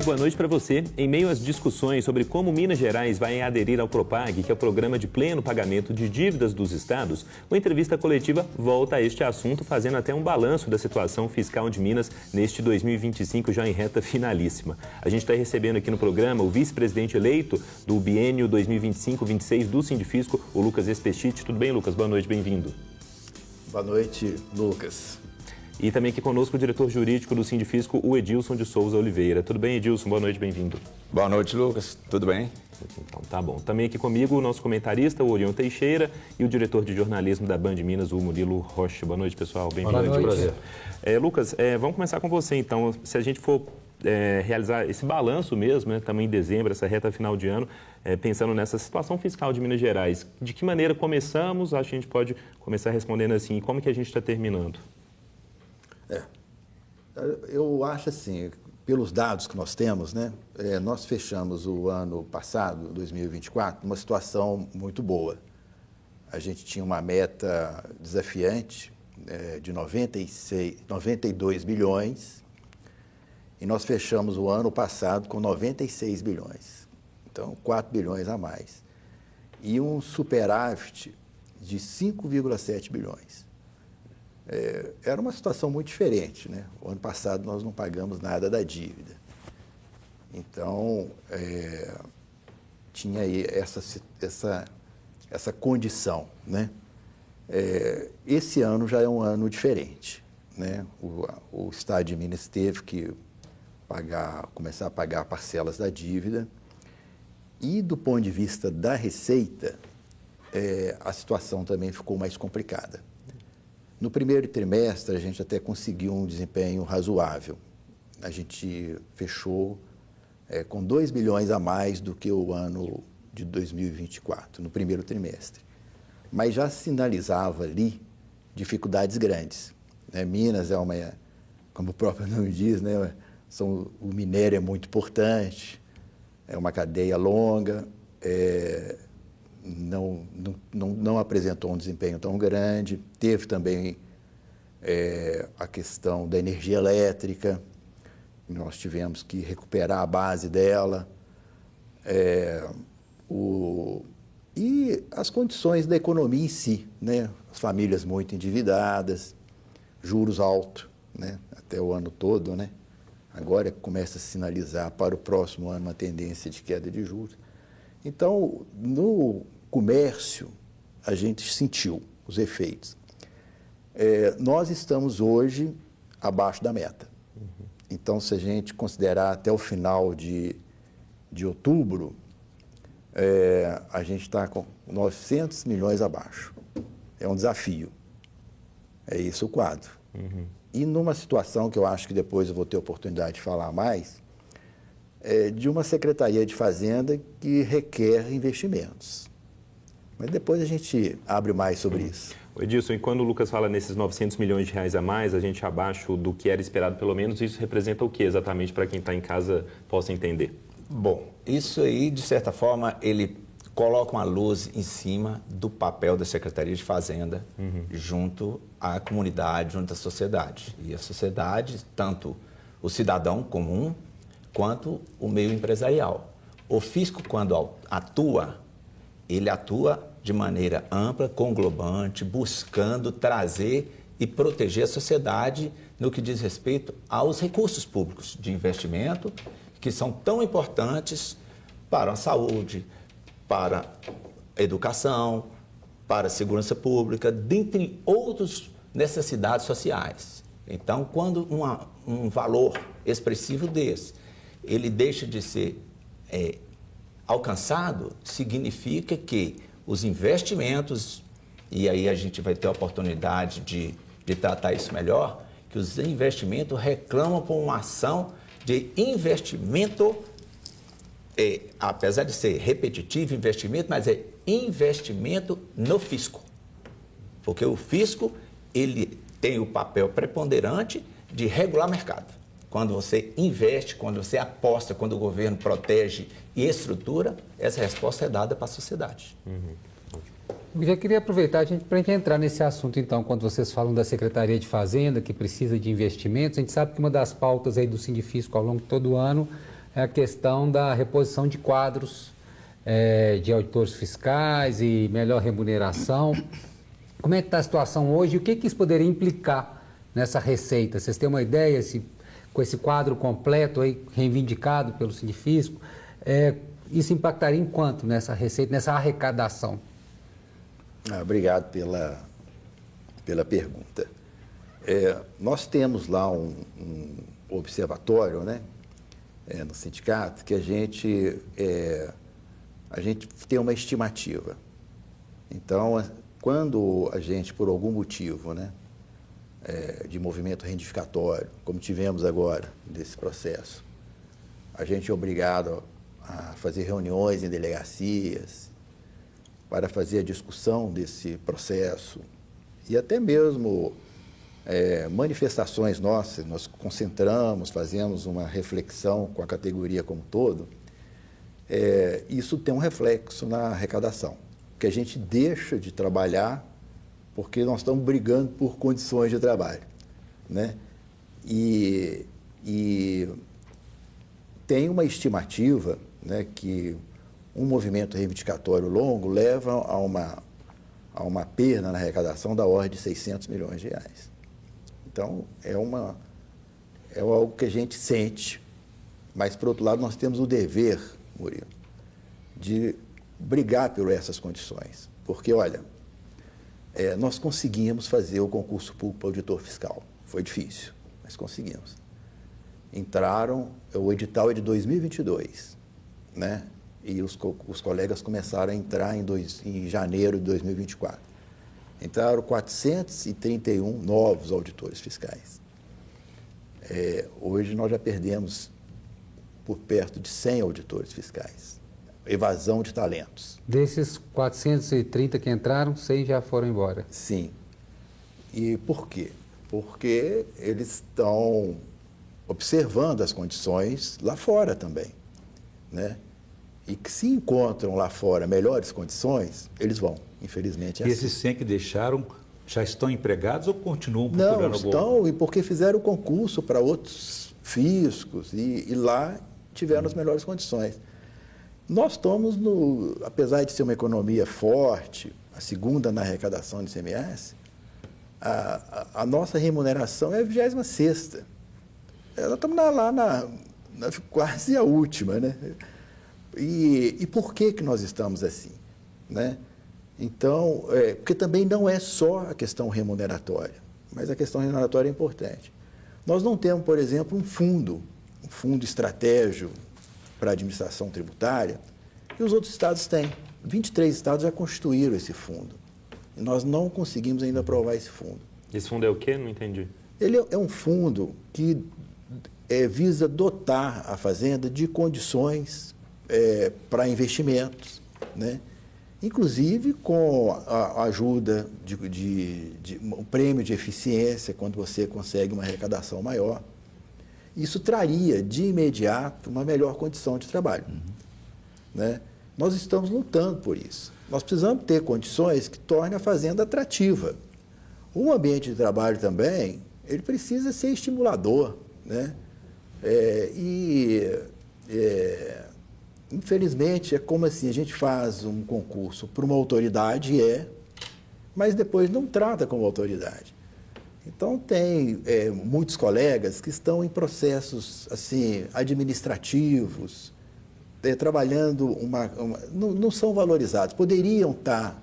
boa noite para você. Em meio às discussões sobre como Minas Gerais vai aderir ao Propag, que é o programa de pleno pagamento de dívidas dos estados, uma entrevista coletiva volta a este assunto, fazendo até um balanço da situação fiscal de Minas neste 2025, já em reta finalíssima. A gente está recebendo aqui no programa o vice-presidente eleito do biênio 2025-26 do Sindifisco, o Lucas Espechite. Tudo bem, Lucas? Boa noite, bem-vindo. Boa noite, Lucas. E também aqui conosco o diretor jurídico do Sindifisco, o Edilson de Souza Oliveira. Tudo bem, Edilson? Boa noite, bem-vindo. Boa noite, Lucas. Tudo bem? Então, tá bom. Também aqui comigo o nosso comentarista, o Orion Teixeira, e o diretor de jornalismo da Band Minas, o Murilo Rocha. Boa noite, pessoal. Bem-vindo. Boa noite. Prazer. Lucas, vamos começar com você, então. Se a gente for realizar esse balanço mesmo, né, também em dezembro, essa reta final de ano, pensando nessa situação fiscal de Minas Gerais, de que maneira começamos? Acho que a gente pode começar respondendo assim, como que a gente está terminando? Eu acho assim, pelos dados que nós temos, né, nós fechamos o ano passado, 2024, numa situação muito boa. A gente tinha uma meta desafiante de 92 bilhões e nós fechamos o ano passado com 96 bilhões. Então, 4 bilhões a mais. E um superávit de 5,7 bilhões. Era uma situação muito diferente, né? O ano passado nós não pagamos nada da dívida. Então, tinha aí essa condição, né? Esse ano já é um ano diferente, né? O Estado de Minas teve que começar a pagar parcelas da dívida e, do ponto de vista da receita, a situação também ficou mais complicada. No primeiro trimestre, a gente até conseguiu um desempenho razoável. A gente fechou com 2 bilhões a mais do que o ano de 2024, no primeiro trimestre. Mas já sinalizava ali dificuldades grandes, né? Minas como o próprio nome diz, né? O minério é muito importante, é uma cadeia longa, não apresentou um desempenho tão grande. Teve também a questão da energia elétrica, nós tivemos que recuperar a base dela, e as condições da economia em si, né? As famílias muito endividadas, juros altos, né? Até o ano todo, né? Agora começa a sinalizar para o próximo ano uma tendência de queda de juros. Então, no comércio, a gente sentiu os efeitos. Nós estamos hoje abaixo da meta. Então, se a gente considerar até o final de outubro, a gente está com 900 milhões abaixo. É um desafio. É isso o quadro. E numa situação que eu acho que depois eu vou ter oportunidade de falar mais, de uma Secretaria de Fazenda que requer investimentos. Mas depois a gente abre mais sobre isso. Edilson, e quando o Lucas fala nesses 900 milhões de reais a mais, a gente abaixo do que era esperado pelo menos, isso representa o que exatamente para quem está em casa possa entender? Bom, isso aí, de certa forma, ele coloca uma luz em cima do papel da Secretaria de Fazenda junto à comunidade, junto à sociedade. E a sociedade, tanto o cidadão comum, quanto o meio empresarial. O fisco, quando atua, ele atua de maneira ampla, conglobante, buscando trazer e proteger a sociedade no que diz respeito aos recursos públicos de investimento, que são tão importantes para a saúde, para a educação, para a segurança pública, dentre outras necessidades sociais. Então, quando um valor expressivo desse, ele deixa de ser alcançado, significa que os investimentos, e aí a gente vai ter a oportunidade de tratar isso melhor, que os investimentos reclamam por uma ação de investimento, apesar de ser repetitivo investimento, mas é investimento no fisco. Porque o fisco, ele tem o papel preponderante de regular o mercado. Quando você investe, quando você aposta, quando o governo protege e estrutura, essa resposta é dada para a sociedade. Eu já queria aproveitar para a gente entrar nesse assunto, então, quando vocês falam da Secretaria de Fazenda, que precisa de investimentos. A gente sabe que uma das pautas aí do Sindifisco ao longo de todo o ano é a questão da reposição de quadros de auditores fiscais e melhor remuneração. Como é que está a situação hoje e o que isso poderia implicar nessa receita? Vocês têm uma ideia, com esse quadro completo aí, reivindicado pelo Sindifisco, isso impactaria em quanto nessa receita, nessa arrecadação? Obrigado pela pergunta. Nós temos lá um observatório, né, no sindicato, que a gente tem uma estimativa. Então, quando a gente, por algum motivo, né, de movimento reivindicatório, como tivemos agora desse processo, a gente é obrigado a fazer reuniões em delegacias para fazer a discussão desse processo e até mesmo manifestações nossas, nós concentramos, fazemos uma reflexão com a categoria como um todo, isso tem um reflexo na arrecadação, que a gente deixa de trabalhar porque nós estamos brigando por condições de trabalho, né? E tem uma estimativa, né, que um movimento reivindicatório longo leva a uma perda na arrecadação da ordem de 600 milhões de reais. Então, é algo que a gente sente, mas, por outro lado, nós temos o dever, Murilo, de brigar por essas condições. Porque, olha, nós conseguimos fazer o concurso público para auditor fiscal. Foi difícil, mas conseguimos. O edital é de 2022, né? E os colegas começaram a entrar em janeiro de 2024. Entraram 431 novos auditores fiscais. Hoje nós já perdemos por perto de 100 auditores fiscais. Evasão de talentos. Desses 430 que entraram, 100 já foram embora. Sim. E por quê? Porque eles estão observando as condições lá fora também, né? E que se encontram lá fora melhores condições, eles vão, infelizmente. E esses 100 que deixaram já estão empregados ou continuam procurando? Não, estão, e porque fizeram concurso para outros fiscos e lá tiveram as melhores condições. Nós estamos, apesar de ser uma economia forte, a segunda na arrecadação de ICMS, a nossa remuneração é a 26ª. Nós estamos lá na quase a última, né? E por que nós estamos assim, né? Então, porque também não é só a questão remuneratória, mas a questão remuneratória é importante. Nós não temos, por exemplo, um fundo estratégico para a administração tributária, que os outros estados têm. 23 estados já constituíram esse fundo. E nós não conseguimos ainda aprovar esse fundo. Esse fundo é o quê? Não entendi. Ele é um fundo que visa dotar a Fazenda de condições para investimentos, né? Inclusive com a ajuda de um prêmio de eficiência, quando você consegue uma arrecadação maior. Isso traria, de imediato, uma melhor condição de trabalho. Né? Nós estamos lutando por isso. Nós precisamos ter condições que tornem a Fazenda atrativa. O ambiente de trabalho também, ele precisa ser estimulador, né? Infelizmente, é como assim, a gente faz um concurso para uma autoridade, mas depois não trata como autoridade. Então, tem muitos colegas que estão em processos assim, administrativos, trabalhando, não são valorizados, poderiam estar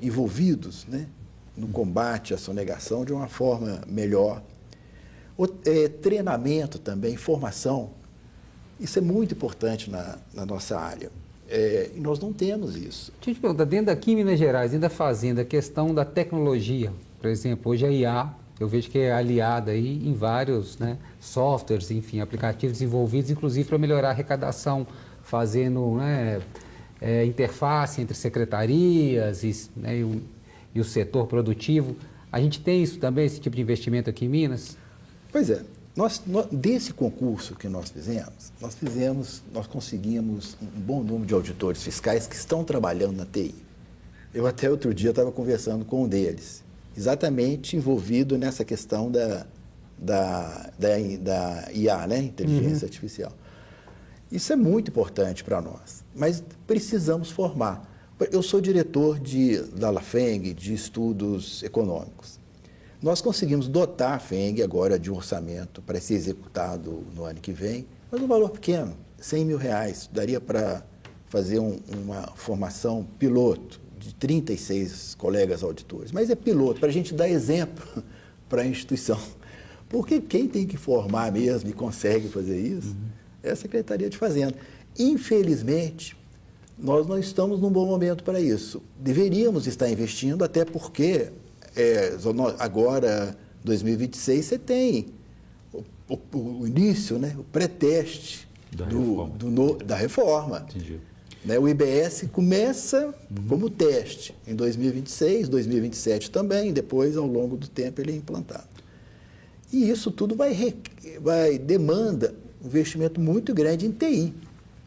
envolvidos, né, no combate à sonegação de uma forma melhor. Treinamento também, formação, isso é muito importante na nossa área. E nós não temos isso. Deixa eu te perguntar, dentro daqui em Minas Gerais, dentro da Fazenda, a questão da tecnologia, por exemplo, hoje a IA, eu vejo que é aliada aí em vários, né, softwares, enfim, aplicativos desenvolvidos, inclusive para melhorar a arrecadação, fazendo, né, interface entre secretarias e o setor produtivo. A gente tem isso também, esse tipo de investimento aqui em Minas? Pois é. Desse concurso que nós conseguimos um bom número de auditores fiscais que estão trabalhando na TI. Eu até outro dia estava conversando com um deles, exatamente envolvido nessa questão da IA, né? Inteligência Artificial. Isso é muito importante para nós, mas precisamos formar. Eu sou diretor da LAFENG, de estudos econômicos. Nós conseguimos dotar a FENG agora de um orçamento para ser executado no ano que vem, mas um valor pequeno, R$100 mil. Daria para fazer uma formação piloto de 36 colegas auditores. Mas é piloto, para a gente dar exemplo para a instituição. Porque quem tem que formar mesmo e consegue fazer isso é a Secretaria de Fazenda. Infelizmente, nós não estamos num bom momento para isso. Deveríamos estar investindo, até porque agora, 2026, você tem o início, né, o pré-teste da reforma. Entendi. Né, o IBS começa como teste em 2026, 2027 também, depois, ao longo do tempo, ele é implantado. E isso tudo demanda um investimento muito grande em TI,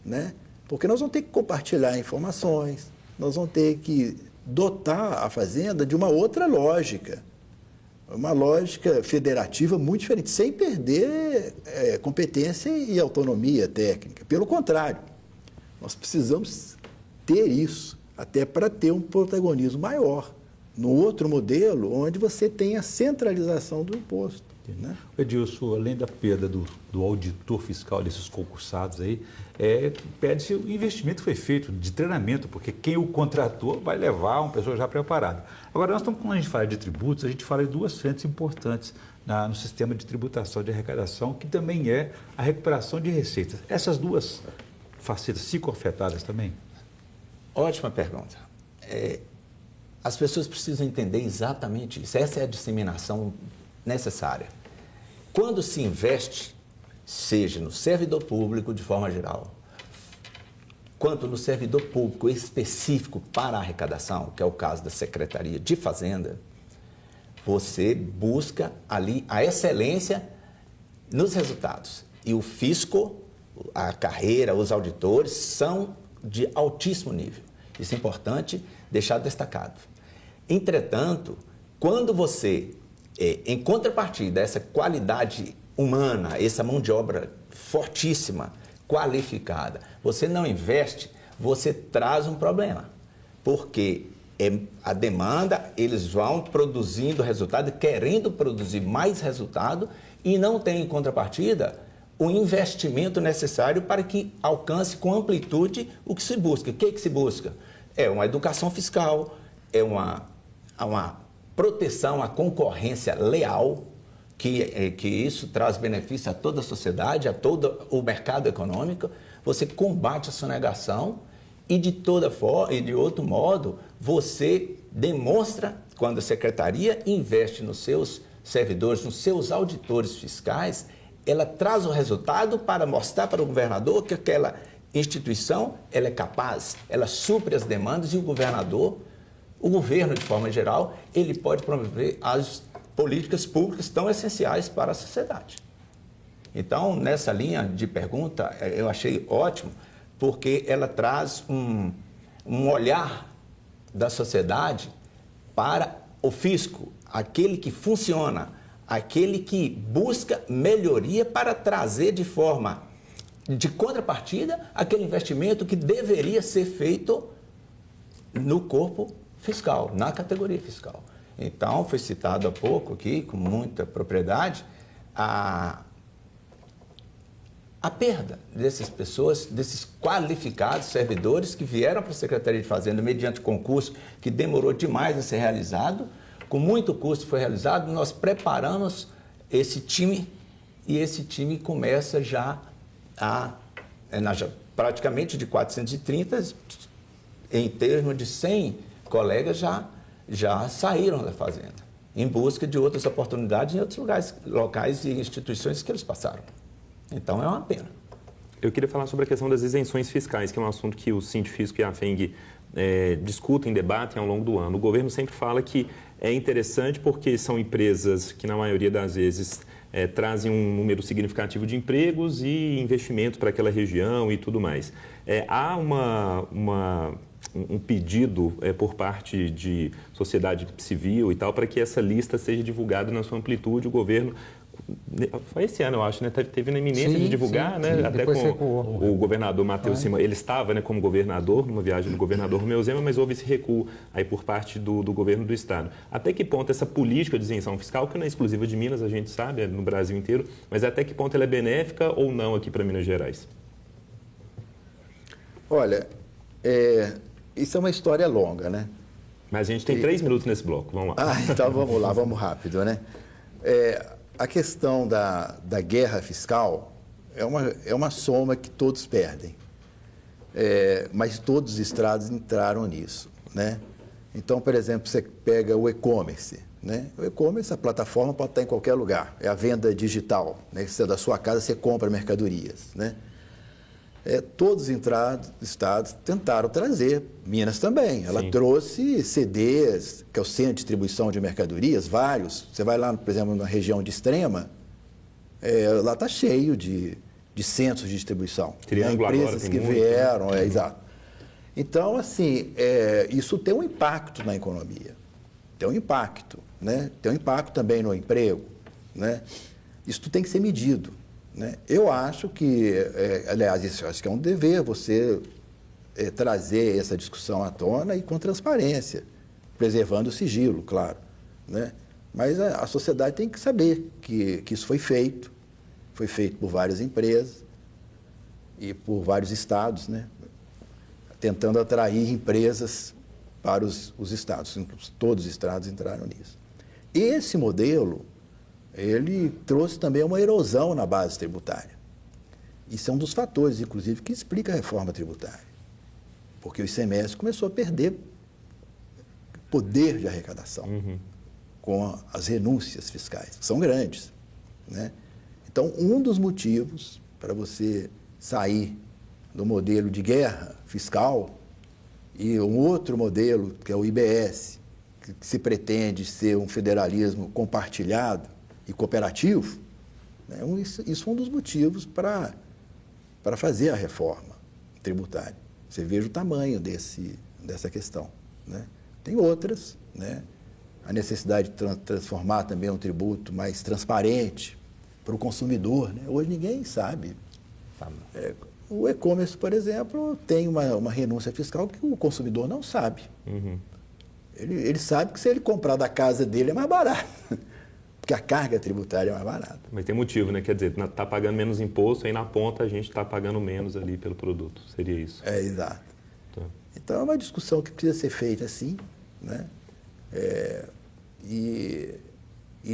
né? Porque nós vamos ter que compartilhar informações, nós vamos ter que dotar a Fazenda de uma outra lógica, uma lógica federativa muito diferente, sem perder competência e autonomia técnica. Pelo contrário, nós precisamos ter isso, até para ter um protagonismo maior no outro modelo, onde você tem a centralização do imposto. Né? Edilson, além da perda do auditor fiscal desses concursados aí, pede-se o investimento que foi feito de treinamento, porque quem o contratou vai levar uma pessoa já preparada. Agora, quando a gente fala de tributos, a gente fala de duas frentes importantes no sistema de tributação de arrecadação, que também é a recuperação de receitas. Essas duas facetas ficam afetadas também? Ótima pergunta. As pessoas precisam entender exatamente isso. Essa é a disseminação necessária. Quando se investe, seja no servidor público de forma geral, quanto no servidor público específico para a arrecadação, que é o caso da Secretaria de Fazenda, você busca ali a excelência nos resultados. E o fisco, a carreira, os auditores são de altíssimo nível. Isso é importante deixar destacado. Entretanto, quando você em contrapartida, essa qualidade humana, essa mão de obra fortíssima, qualificada, você não investe, você traz um problema. Porque a demanda, eles vão produzindo resultado, querendo produzir mais resultado e não tem em contrapartida o investimento necessário para que alcance com amplitude o que se busca. O que se busca? É uma educação fiscal, é uma proteção à concorrência leal, que isso traz benefício a toda a sociedade, a todo o mercado econômico. Você combate a sonegação e de toda forma, e de outro modo, você demonstra, quando a secretaria investe nos seus servidores, nos seus auditores fiscais, ela traz o resultado para mostrar para o governador que aquela instituição ela é capaz, ela supre as demandas e o governador, o governo, de forma geral, ele pode promover as políticas públicas tão essenciais para a sociedade. Então, nessa linha de pergunta, eu achei ótimo, porque ela traz um olhar da sociedade para o fisco, aquele que funciona, aquele que busca melhoria para trazer de forma de contrapartida aquele investimento que deveria ser feito no corpo fiscal, na categoria fiscal. Então, foi citado há pouco aqui, com muita propriedade, a perda dessas pessoas, desses qualificados servidores que vieram para a Secretaria de Fazenda mediante concurso que demorou demais a ser realizado, com muito custo foi realizado, nós preparamos esse time e esse time começa já praticamente de 430, em termos de 100 colegas já saíram da Fazenda, em busca de outras oportunidades em outros locais e instituições que eles passaram. Então, é uma pena. Eu queria falar sobre a questão das isenções fiscais, que é um assunto que o Sindifisco e a FENG discutem, debatem ao longo do ano. O governo sempre fala que é interessante porque são empresas que, na maioria das vezes, trazem um número significativo de empregos e investimentos para aquela região e tudo mais. Há um pedido por parte de sociedade civil e tal para que essa lista seja divulgada na sua amplitude. O governo Foi esse ano, eu acho, né? Teve na iminência Sim, de divulgar, sim, né? sim. Até Depois com recuou. o governador Matheus Simão. Ele estava, né, como governador, numa viagem do governador Romeu Zema, mas houve esse recuo aí por parte do governo do Estado. Até que ponto essa política de isenção fiscal, que não é exclusiva de Minas, a gente sabe, é no Brasil inteiro, mas até que ponto ela é benéfica ou não aqui para Minas Gerais? Olha, isso é uma história longa, né? Mas a gente tem 3 minutos nesse bloco, vamos lá. Então vamos lá, vamos rápido, né? A questão da guerra fiscal é uma soma que todos perdem, mas todos os estados entraram nisso, né? Então, por exemplo, você pega o e-commerce, né? O e-commerce, a plataforma pode estar em qualquer lugar, é a venda digital, né? Você, da sua casa você compra mercadorias, né? Todos os estados tentaram trazer, Minas também. Ela trouxe CDs, que é o Centro de Distribuição de Mercadorias, vários. Você vai lá, por exemplo, na região de Extrema, lá está cheio de centros de distribuição. Triângulo agora empresas tem que muito, vieram, exato. Então, assim, isso tem um impacto na economia. Tem um impacto, né? Tem um impacto também no emprego, né? Isso tem que ser medido. Né? Eu acho que, aliás, isso acho que é um dever você trazer essa discussão à tona e com transparência, preservando o sigilo, claro. Né? Mas a sociedade tem que saber que isso foi feito por várias empresas e por vários estados, né? Tentando atrair empresas para os estados. Todos os estados entraram nisso. Esse modelo, ele trouxe também uma erosão na base tributária. Isso é um dos fatores, inclusive, que explica a reforma tributária. Porque o ICMS começou a perder poder de arrecadação com as renúncias fiscais, que são grandes. Né? Então, um dos motivos para você sair do modelo de guerra fiscal e um outro modelo, que é o IBS, que se pretende ser um federalismo compartilhado e cooperativo, né? Isso é um dos motivos para fazer a reforma tributária. Você veja o tamanho dessa questão. Né? Tem outras, né? A necessidade de transformar também um tributo mais transparente para o consumidor. Né? Hoje ninguém sabe. O e-commerce, por exemplo, tem uma renúncia fiscal que o consumidor não sabe. Ele sabe que se ele comprar da casa dele é mais barato. Porque a carga tributária é mais barata. Mas tem motivo, né? Quer dizer, está pagando menos imposto, aí na ponta a gente está pagando menos ali pelo produto. Seria isso. Exato. Tá. Então é uma discussão que precisa ser feita assim, né? E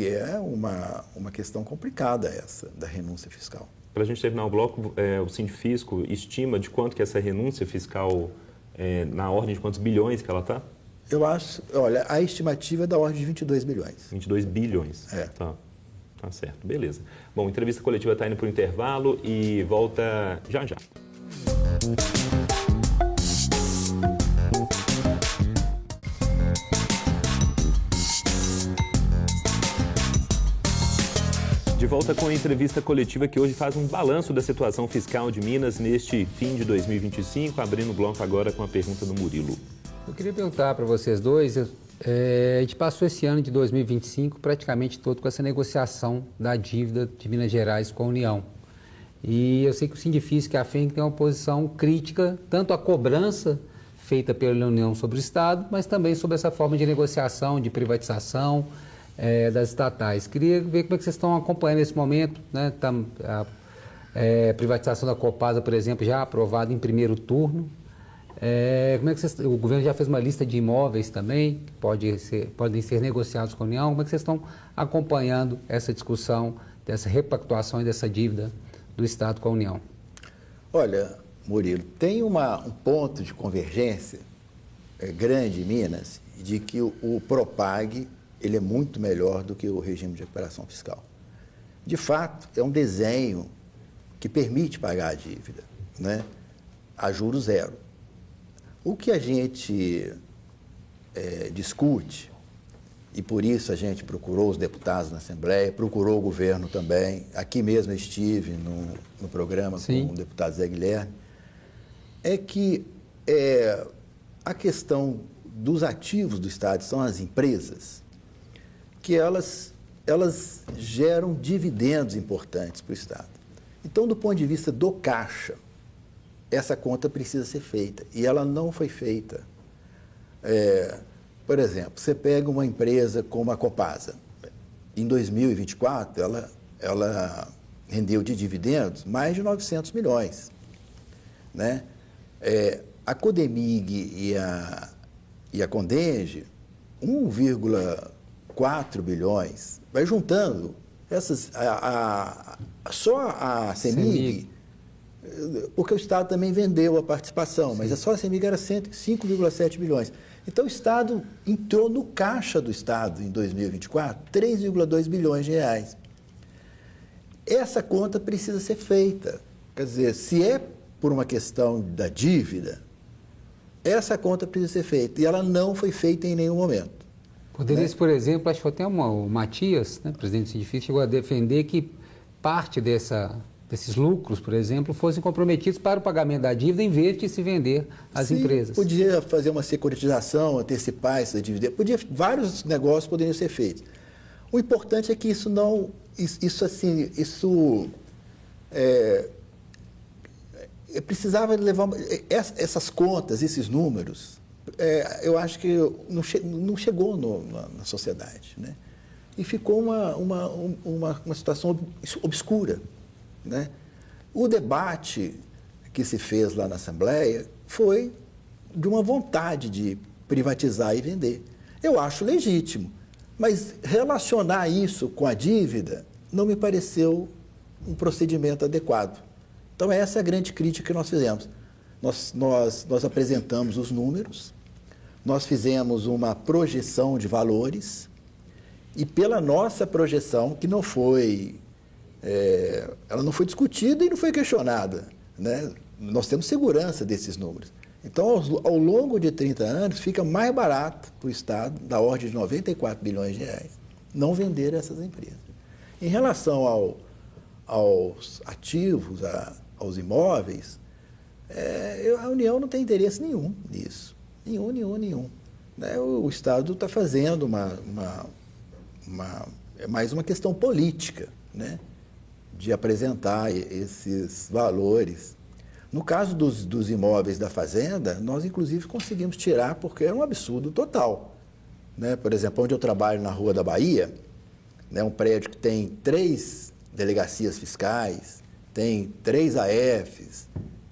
é uma questão complicada essa, da renúncia fiscal. Para a gente terminar o bloco, o Sindifisco estima de quanto que essa renúncia fiscal, na ordem de quantos bilhões que ela está? Eu acho, olha, a estimativa é da ordem de 22 bilhões. 22 bilhões. Tá certo, beleza. Bom, a entrevista coletiva está indo para o intervalo e volta já já. De volta com a entrevista coletiva que hoje faz um balanço da situação fiscal de Minas neste fim de 2025, abrindo o bloco agora com a pergunta do Murilo. Eu queria perguntar para vocês dois, a gente passou esse ano de 2025 praticamente todo com essa negociação da dívida de Minas Gerais com a União. E eu sei que o Sindifisco e a FEM tem uma posição crítica, tanto à cobrança feita pela União sobre o Estado, mas também sobre essa forma de negociação, de privatização das estatais. Queria ver como é que vocês estão acompanhando esse momento, né? A privatização da Copasa, por exemplo, já aprovada em primeiro turno. Como é que o governo já fez uma lista de imóveis também, que podem ser negociados com a União. Como é que vocês estão acompanhando essa discussão, dessa repactuação e dessa dívida do Estado com a União? Olha, Murilo, tem um ponto de convergência grande em Minas, de que o Propag ele é muito melhor do que o regime de recuperação fiscal. De fato, é um desenho que permite pagar a dívida, né, a juros zero. O que a gente discute, e por isso a gente procurou os deputados na Assembleia, procurou o governo também, aqui mesmo eu estive no programa com o deputado Zé Guilherme, é que a questão dos ativos do Estado são as empresas, que elas elas geram dividendos importantes para o Estado. Então, do ponto de vista do caixa, essa conta precisa ser feita, e ela não foi feita. Por exemplo, você pega uma empresa como a Copasa, em 2024, ela rendeu de dividendos mais de 900 milhões. Né? A Codemig e a Condenge, 1,4 bilhões. Vai juntando essas, só a CEMIG, porque o Estado também vendeu a participação, mas só a CEMIG era 5,7 bilhões. Então, o Estado entrou no caixa do Estado, em 2024, 3,2 bilhões de reais. Essa conta precisa ser feita. Quer dizer, se é por uma questão da dívida, essa conta precisa ser feita. E ela não foi feita em nenhum momento. Poderia-se, por exemplo, acho que até o Matias, né, presidente do Sindifisco, chegou a defender que parte desses lucros, por exemplo, fossem comprometidos para o pagamento da dívida em vez de se vender às empresas. Podia fazer uma securitização, antecipar essa dívida. Vários negócios poderiam ser feitos. O importante é que isso não... precisava levar... Essas contas, esses números, eu acho que não chegou na sociedade, né? E ficou uma situação obscura, né? O debate que se fez lá na Assembleia foi de uma vontade de privatizar e vender. Eu acho legítimo, mas relacionar isso com a dívida não me pareceu um procedimento adequado. Então, essa é a grande crítica que nós fizemos. Nós apresentamos os números, nós fizemos uma projeção de valores e pela nossa projeção, que não foi... ela não foi discutida e não foi questionada, né? Nós temos segurança desses números. Então, ao longo de 30 anos, fica mais barato para o Estado, da ordem de 94 bilhões de reais, não vender essas empresas. Em relação aos ativos, aos imóveis, a União não tem interesse nenhum nisso. Nenhum. Né? O Estado está fazendo mais uma questão política, né? De apresentar esses valores. No caso dos imóveis da Fazenda, nós inclusive conseguimos tirar porque era um absurdo total. Né? Por exemplo, onde eu trabalho na Rua da Bahia, né, um prédio que tem 3 delegacias fiscais, tem 3 AFs,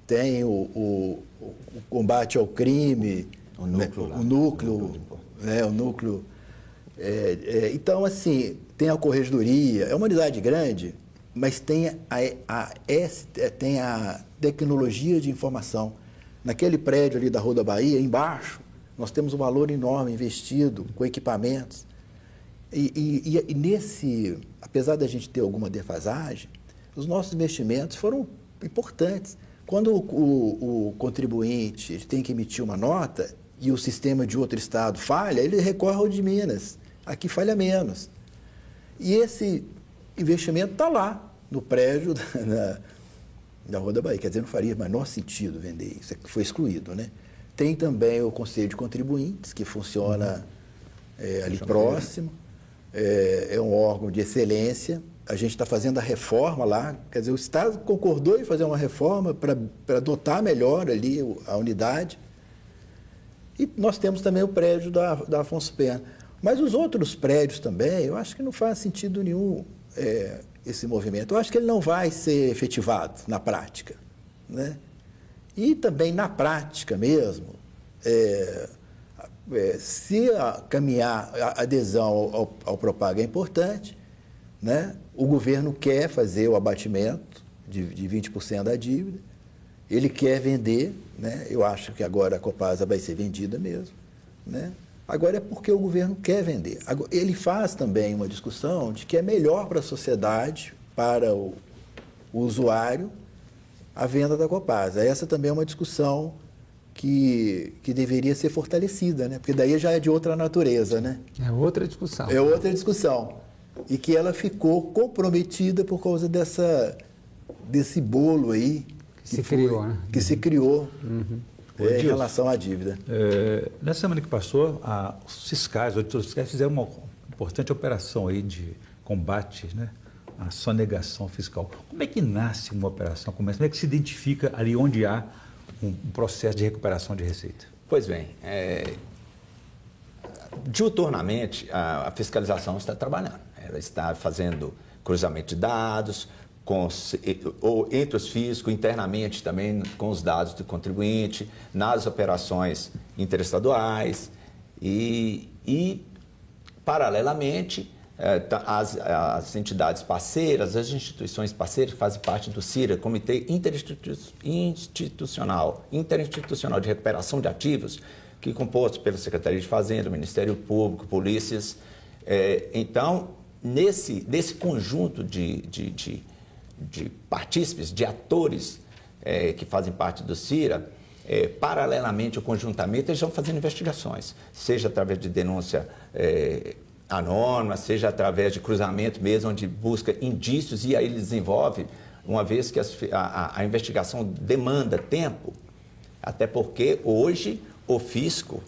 tem o combate ao crime, o núcleo. Então, assim, tem a corregedoria, é uma unidade grande, mas tem a tecnologia de informação. Naquele prédio ali da Rua da Bahia, embaixo, nós temos um valor enorme investido com equipamentos. E nesse, apesar da gente ter alguma defasagem, os nossos investimentos foram importantes. Quando o contribuinte tem que emitir uma nota e o sistema de outro estado falha, ele recorre ao de Minas. Aqui falha menos. E esse investimento está lá, no prédio da Rua da Bahia. Quer dizer, não faria o menor sentido vender isso, foi excluído, né? Tem também o Conselho de Contribuintes, que funciona ali próximo. É um órgão de excelência. A gente está fazendo a reforma lá. Quer dizer, o Estado concordou em fazer uma reforma para dotar melhor ali a unidade. E nós temos também o prédio da Afonso Pena. Mas os outros prédios também, eu acho que não faz sentido nenhum esse movimento. Eu acho que ele não vai ser efetivado na prática, né? E também na prática mesmo, se caminhar a adesão ao Propaga é importante, né? O governo quer fazer o abatimento de 20% da dívida, ele quer vender, né? Eu acho que agora a Copasa vai ser vendida mesmo, né? Agora é porque o governo quer vender. Ele faz também uma discussão de que é melhor para a sociedade, para o usuário, a venda da Copasa. Essa também é uma discussão que deveria ser fortalecida, né? Porque daí já é de outra natureza, né? É outra discussão. É outra discussão. E que ela ficou comprometida por causa desse bolo aí que se criou. Em relação à dívida. Na semana que passou, os fiscais, os auditores fiscais fizeram uma importante operação aí combate, né, à sonegação fiscal. Como é que nasce uma operação como essa? Como é que se identifica ali onde há um processo de recuperação de receita? Pois bem, diuturnamente a fiscalização está trabalhando. Ela está fazendo cruzamento de dados ou entre os fiscos, internamente também com os dados do contribuinte, nas operações interestaduais e paralelamente, as entidades parceiras, as instituições parceiras que fazem parte do CIRA, Comitê Interinstitucional de Recuperação de Ativos, que é composto pela Secretaria de Fazenda, Ministério Público, polícias. Então, nesse conjunto de partícipes, de atores que fazem parte do CIRA, paralelamente ou conjuntamente, eles vão fazendo investigações, seja através de denúncia anônima, seja através de cruzamento mesmo, onde busca indícios e aí ele desenvolve, uma vez que a investigação demanda tempo, até porque hoje o fisco,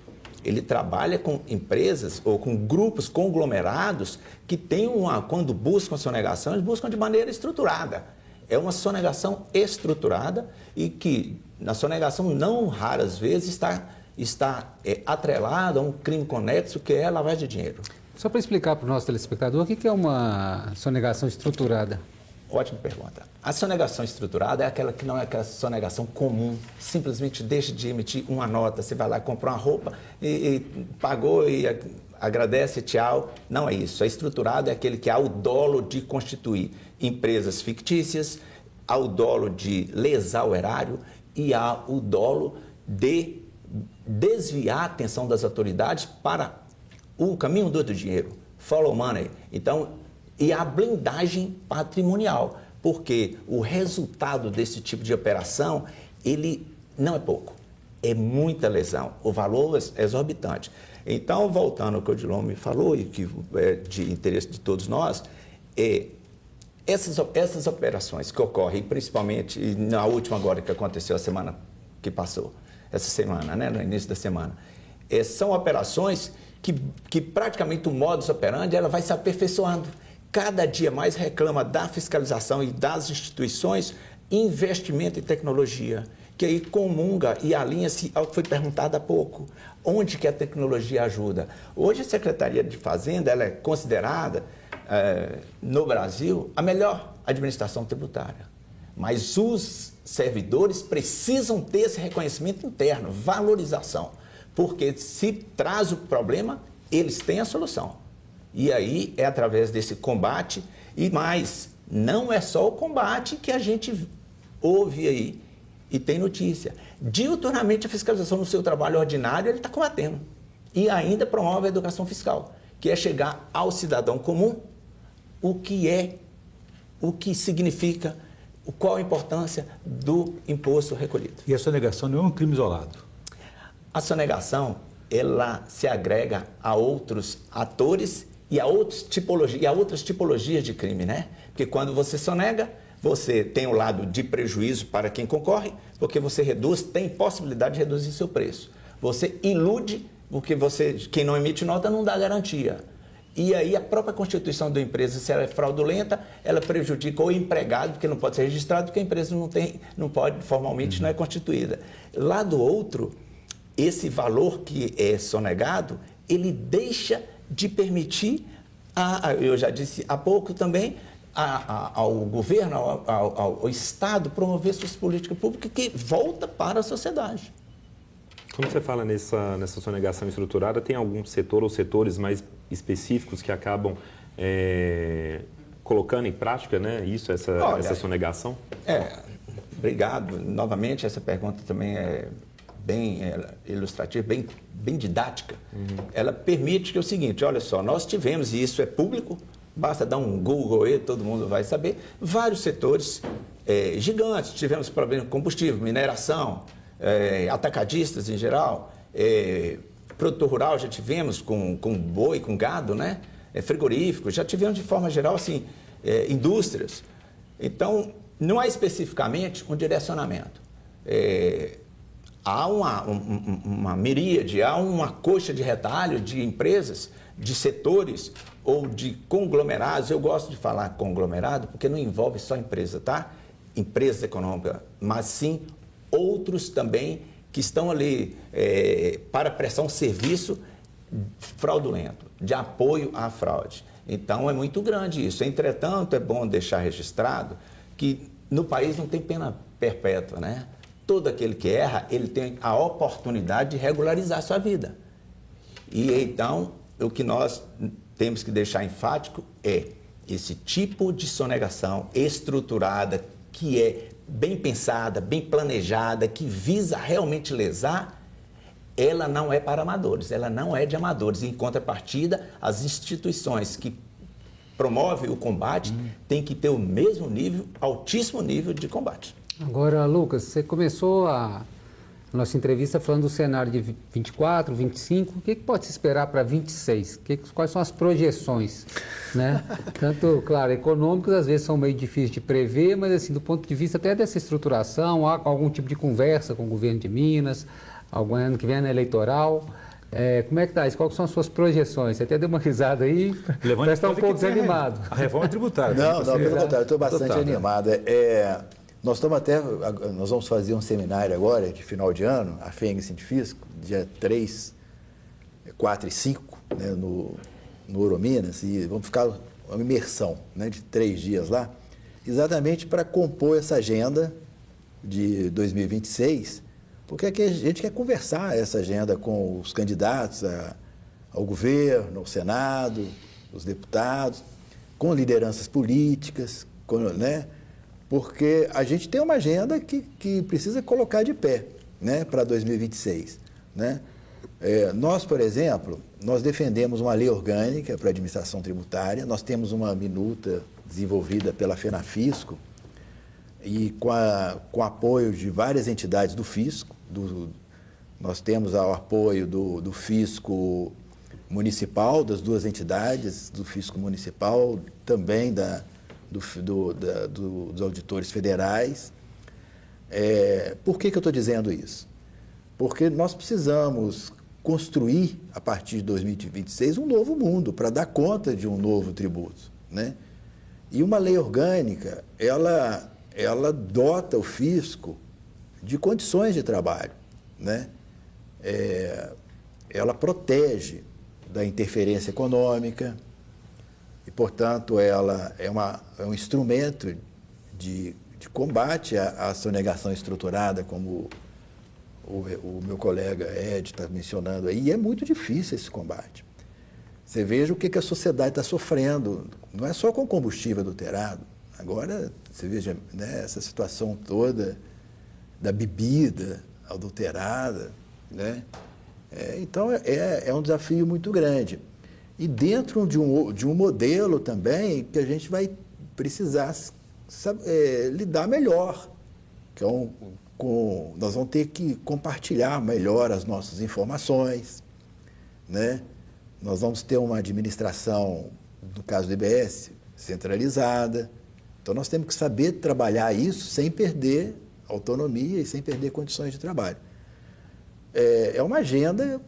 ele trabalha com empresas ou com grupos conglomerados que têm quando buscam sonegação, eles buscam de maneira estruturada. É uma sonegação estruturada e que na sonegação não raras vezes está atrelada a um crime conexo que é a lavagem de dinheiro. Só para explicar para o nosso telespectador, o que é uma sonegação estruturada? Ótima pergunta. A sonegação estruturada é aquela que não é aquela sonegação comum, simplesmente deixa de emitir uma nota, você vai lá comprar uma roupa e pagou e agradece, tchau. Não é isso. A estruturada é aquele que há o dolo de constituir empresas fictícias, há o dolo de lesar o erário e há o dolo de desviar a atenção das autoridades para o caminho do outro dinheiro, follow money. Então, e a blindagem patrimonial, porque o resultado desse tipo de operação, ele não é pouco, é muita lesão, o valor é exorbitante. Então, voltando ao que o Odilon me falou e que é de interesse de todos nós, essas operações que ocorrem, principalmente na última agora que aconteceu a semana que passou, essa semana, né, no início da semana, são operações que praticamente o modus operandi ela vai se aperfeiçoando. Cada dia mais reclama da fiscalização e das instituições investimento em tecnologia, que aí comunga e alinha-se ao que foi perguntado há pouco. Onde que a tecnologia ajuda? Hoje a Secretaria de Fazenda ela é considerada, no Brasil, a melhor administração tributária. Mas os servidores precisam ter esse reconhecimento interno, valorização. Porque se traz o problema, eles têm a solução. E aí é através desse combate, e mais, não é só o combate que a gente ouve aí e tem notícia. Diuturnamente a fiscalização no seu trabalho ordinário, ele está combatendo. E ainda promove a educação fiscal, que é chegar ao cidadão comum o que significa, qual a importância do imposto recolhido. E a sonegação não é um crime isolado? A sonegação, ela se agrega a outros atores e a outras tipologias de crime, né? Porque quando você sonega, você tem o lado de prejuízo para quem concorre, porque você tem possibilidade de reduzir seu preço. Você ilude, porque quem não emite nota não dá garantia. E aí a própria constituição da empresa, se ela é fraudulenta, ela prejudica o empregado, porque não pode ser registrado, porque a empresa não pode, formalmente não é constituída. Lá do outro, esse valor que é sonegado, ele deixa de permitir, eu já disse há pouco também, ao governo, ao Estado promover suas políticas públicas que volta para a sociedade. Quando você fala nessa sonegação estruturada, tem algum setor ou setores mais específicos que acabam colocando em prática, né, essa sonegação? Obrigado. Novamente, essa pergunta também é bem ilustrativa, bem didática. Ela permite que é o seguinte, olha só, nós tivemos, e isso é público, basta dar um Google aí, todo mundo vai saber, vários setores gigantes, tivemos problema com combustível, mineração, atacadistas em geral, produtor rural já tivemos com boi, com gado, né? Frigorífico, já tivemos de forma geral, assim, indústrias. Então, não há especificamente um direcionamento. há uma miríade, há uma coxa de retalho de empresas, de setores ou de conglomerados. Eu gosto de falar conglomerado porque não envolve só empresa, tá? Empresa econômica, mas sim outros também que estão ali para prestar um serviço fraudulento, de apoio à fraude. Então, é muito grande isso. Entretanto, é bom deixar registrado que no país não tem pena perpétua, né? Todo aquele que erra, ele tem a oportunidade de regularizar a sua vida. E então, o que nós temos que deixar enfático é esse tipo de sonegação estruturada, que é bem pensada, bem planejada, que visa realmente lesar, ela não é para amadores, ela não é de amadores. Em contrapartida, as instituições que promovem o combate têm que ter o mesmo nível, altíssimo nível de combate. Agora, Lucas, você começou a nossa entrevista falando do cenário de 24, 25. O que pode se esperar para 26? Quais são as projeções? Né? Tanto, claro, econômicos às vezes são meio difíceis de prever, mas assim, do ponto de vista até dessa estruturação, há algum tipo de conversa com o governo de Minas, algum ano que vem ano eleitoral. Como é que está isso? Quais são as suas projeções? Você até deu uma risada aí, parece estar um pouco desanimado. A reforma tributária. Não, pelo contrário, estou bastante animado. Nós vamos fazer um seminário agora, de final de ano, a FENG Científico, dia 3, 4 e 5, né, no Orominas, e vamos ficar uma imersão, né, de 3 dias lá, exatamente para compor essa agenda de 2026, porque aqui a gente quer conversar essa agenda com os candidatos ao governo, ao Senado, os deputados, com lideranças políticas, né? Porque a gente tem uma agenda que precisa colocar de pé, né, para 2026. Né? Nós, por exemplo, nós defendemos uma lei orgânica para a administração tributária, nós temos uma minuta desenvolvida pela FENAFISCO e com apoio de várias entidades do Fisco. Nós temos o apoio do Fisco Municipal, das 2 entidades, do Fisco Municipal, também dos auditores federais. Por que eu estou dizendo isso? Porque nós precisamos construir, a partir de 2026, um novo mundo para dar conta de um novo tributo. Né? E uma lei orgânica, ela dota o fisco de condições de trabalho. Né? Ela protege da interferência econômica, e, portanto, ela é um instrumento de combate à sonegação estruturada, como o meu colega Ed está mencionando aí, e é muito difícil esse combate. Você veja o que a sociedade está sofrendo, não é só com combustível adulterado, agora você veja, né, essa situação toda da bebida adulterada, né? Então, é um desafio muito grande. E dentro de um modelo também que a gente vai precisar lidar melhor. Nós vamos ter que compartilhar melhor as nossas informações. Né? Nós vamos ter uma administração, no caso do IBS, centralizada. Então, nós temos que saber trabalhar isso sem perder autonomia e sem perder condições de trabalho. É uma agenda,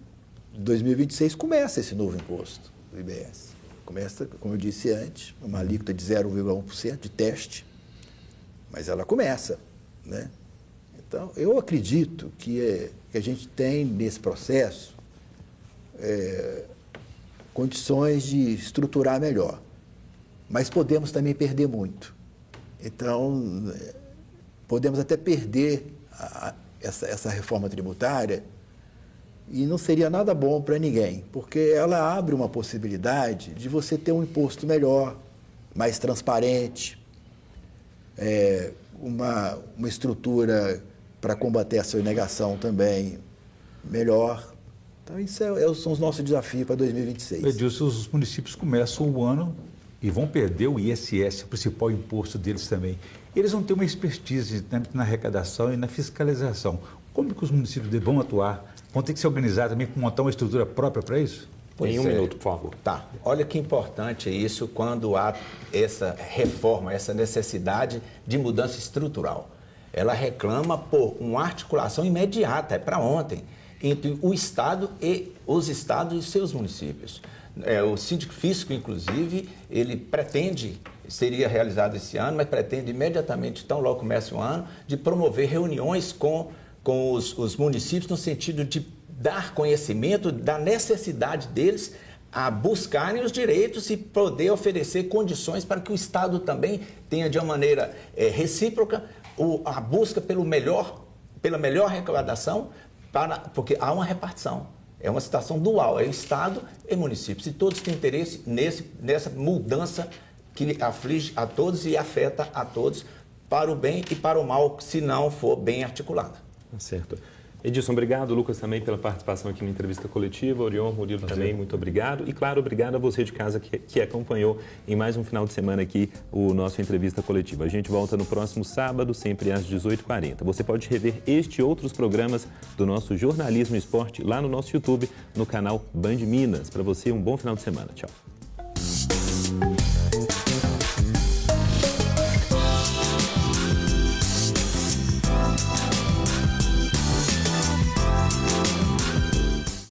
2026 começa esse novo imposto do IBS. Começa, como eu disse antes, uma alíquota de 0,1% de teste, mas ela começa. Né? Então, eu acredito que a gente tem, nesse processo, condições de estruturar melhor, mas podemos também perder muito. Então, podemos até perder essa reforma tributária, e não seria nada bom para ninguém, porque ela abre uma possibilidade de você ter um imposto melhor, mais transparente, uma estrutura para combater a sonegação também melhor. Então, isso são os nossos desafios para 2026. Edilson, os municípios começam o ano e vão perder o ISS, o principal imposto deles também. Eles vão ter uma expertise na arrecadação e na fiscalização. Como que os municípios vão atuar? Vão ter que se organizar também, montar uma estrutura própria para isso? Em um minuto, por favor. Tá. Olha que importante é isso quando há essa reforma, essa necessidade de mudança estrutural. ela reclama por uma articulação imediata, é para ontem, entre o Estado e os estados e seus municípios. O síndico físico, inclusive, ele pretende, seria realizado esse ano, mas pretende imediatamente, tão logo comece o ano, de promover reuniões com os municípios no sentido de dar conhecimento da necessidade deles a buscarem os direitos e poder oferecer condições para que o Estado também tenha de uma maneira recíproca a busca pela melhor arrecadação, porque há uma repartição. É uma situação dual, é o Estado e municípios. E todos têm interesse nessa mudança que aflige a todos e afeta a todos para o bem e para o mal, se não for bem articulada. Certo. Edilson, obrigado. Lucas também pela participação aqui na entrevista coletiva. Orion, Murilo também, muito obrigado. E claro, obrigado a você de casa que acompanhou em mais um final de semana aqui o nosso entrevista coletiva. A gente volta no próximo sábado, sempre às 18h40. Você pode rever este e outros programas do nosso Jornalismo e Esporte lá no nosso YouTube, no canal Band Minas. Para você, um bom final de semana. Tchau.